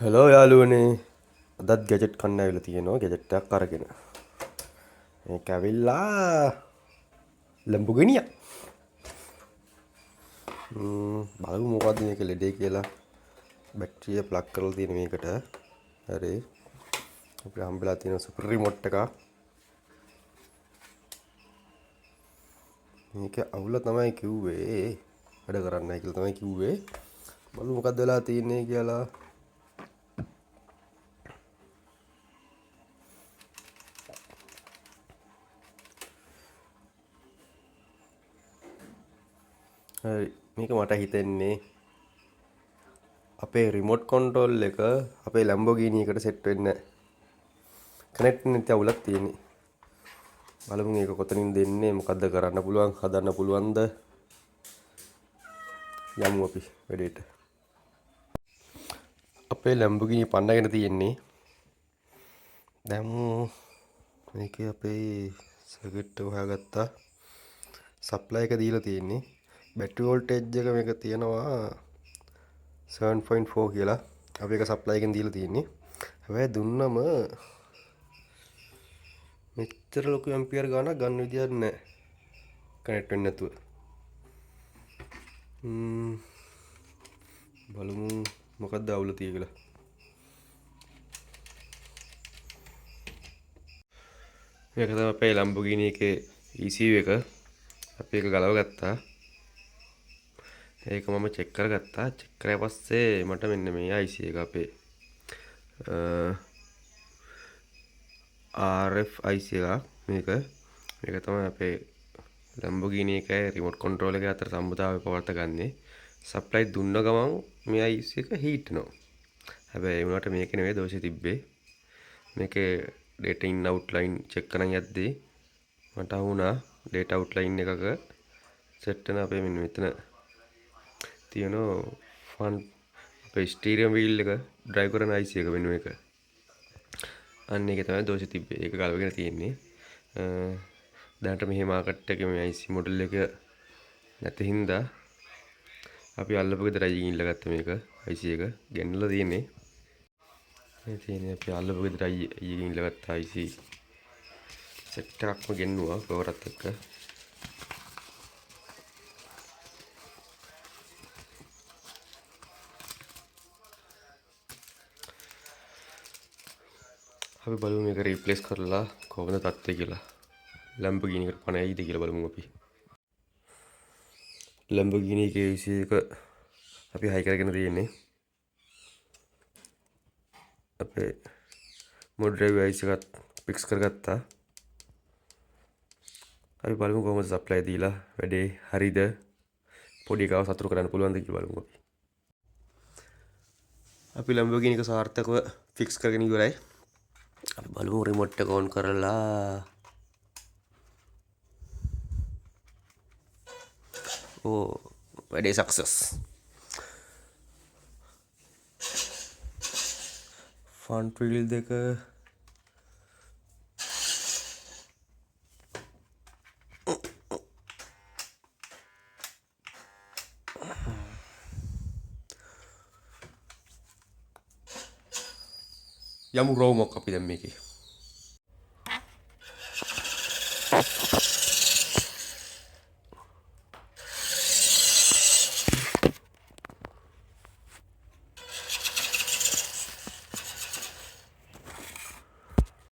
Hello යාළුවනේ අදත් gadget කන්න ඇවිල්ලා තියෙනවා ගැජට් එකක් අරගෙන. මේක ඇවිල්ලා ලැම්බෝගිනිය. බලමු මොකද්ද මේක ලෙඩේ කියලා. බැටරිය ප්ලග් කරලා තියෙන මේකට. හරි. අපිට හම්බෙලා තියෙන සුපර් රිමෝට් එක. මේක අවුල තමයි කිව්වේ. වැඩ කරන්නේ නැහැ කියලා තමයි කිව්වේ. බලමු මොකද්ද වෙලා තියෙන්නේ කියලා. හරි මේක මට හිතෙන්නේ අපේ රිමෝට් කන්ට්‍රෝල් එක අපේ ලැම්බෝගිනි එකට සෙට් වෙන්නේ නැහැ. කනෙක්ට් නැති අවුලක් තියෙන්නේ. බලමු මේක කොතනින් දෙන්නේ මොකද්ද කරන්න පුළුවන් හදන්න පුළුවන්ද යමු අපි වැඩේට. අපේ ලැම්බෝගිනි පන්නගෙන තියෙන්නේ. දැන් මේකේ අපේ සර්කිට් එක හොයාගත්තා. සප්ලයි එක දීලා තියෙන්නේ. බැටරි වෝල්ටේජ් එක මේක තියෙනවා 7.4 කියලා. අපි ඒක සප්ලයි එකෙන් දීලා තියෙන්නේ. හැබැයි දුන්නම මෙච්චර ලොකු ඇම්පියර් ගානක් ගන්න විදියක් නැහැ. කනෙක්ට් වෙන්නේ නැතුව. බලමු මොකක්ද අවුල තියෙන්නේ කියලා. මේක තමයි අපේ Lamborghini එකේ ECU එක. අපි ඒක ගලව ගත්තා. ඒක මම චෙක් කරගත්තා. චෙක් කරලා පස්සේ මට මෙන්න මේ IC එක අපේ RF IC එක මේක. මේක තමයි අපේ Lamborghini එකේ රිමෝට් කන්ට්‍රෝල් එක අතර සම්බන්ධතාවය පවත්වා ගන්නේ. සප්ලයි දුන්න ගමන් මේ IC එක හීට් වෙනවා. හැබැයි ඒ වුණාට මේකේ නෙවෙයි දෝෂේ තිබ්බේ. මේකේ data in out line check කරන් යද්දී මට වුණා data out line එකක set වෙන අපේ මෙන්න මෙතන තියෙන ෆන් අපේ ස්ටීරියම් වීල් එක drive කරන IC එක මෙන්න මේක. අන්න ඒක තමයි දෝෂෙ තිබ්බේ. ඒක ගලවගෙන තියෙන්නේ. දැනට මෙහි මාකට් එකේ මේ IC මොඩල් එක නැති හින්දා අපි අල්ලපු ගෙදර ගිහිල්ලා ගත්ත මේක IC එක ගෙන්නලා තියෙන්නේ. මේ තියෙන්නේ අපි අල්ලපු ගෙදර ගිහිල්ලා ගත්ත IC සෙට් එකක්ම ගෙන්නුවා පවරත් එක්ක. අපි බලමු මේක රීප්ලේස් කරලා කොහොමද තත්ත්වය කියලා. Lamborghini එකට පණ ඇයිද කියලා බලමු අපි. Lamborghini එකේ AC එක අපි හයි කරගෙන තියෙන්නේ. අපේ මොඩ් ඩ්‍රයිව් IC එකත් ෆික්ස් කරගත්තා. අපි බලමු කොහොමද සප්ලයි දීලා වැඩේ හරිද පොඩි එකව සතුටු කරන්න පුළුවන්ද කියලා බලමු අපි. අපි Lamborghini එක සාර්ථකව ෆික්ස් කරගෙන ඉවරයි. අපි බලමු රිමෝට් එක ඔන් කරලා. ඕ වැඩේ සක්සස්. ෆ්‍රන්ට් වීල් දෙක යමු රෝමොක් අපි දැන් මේකේ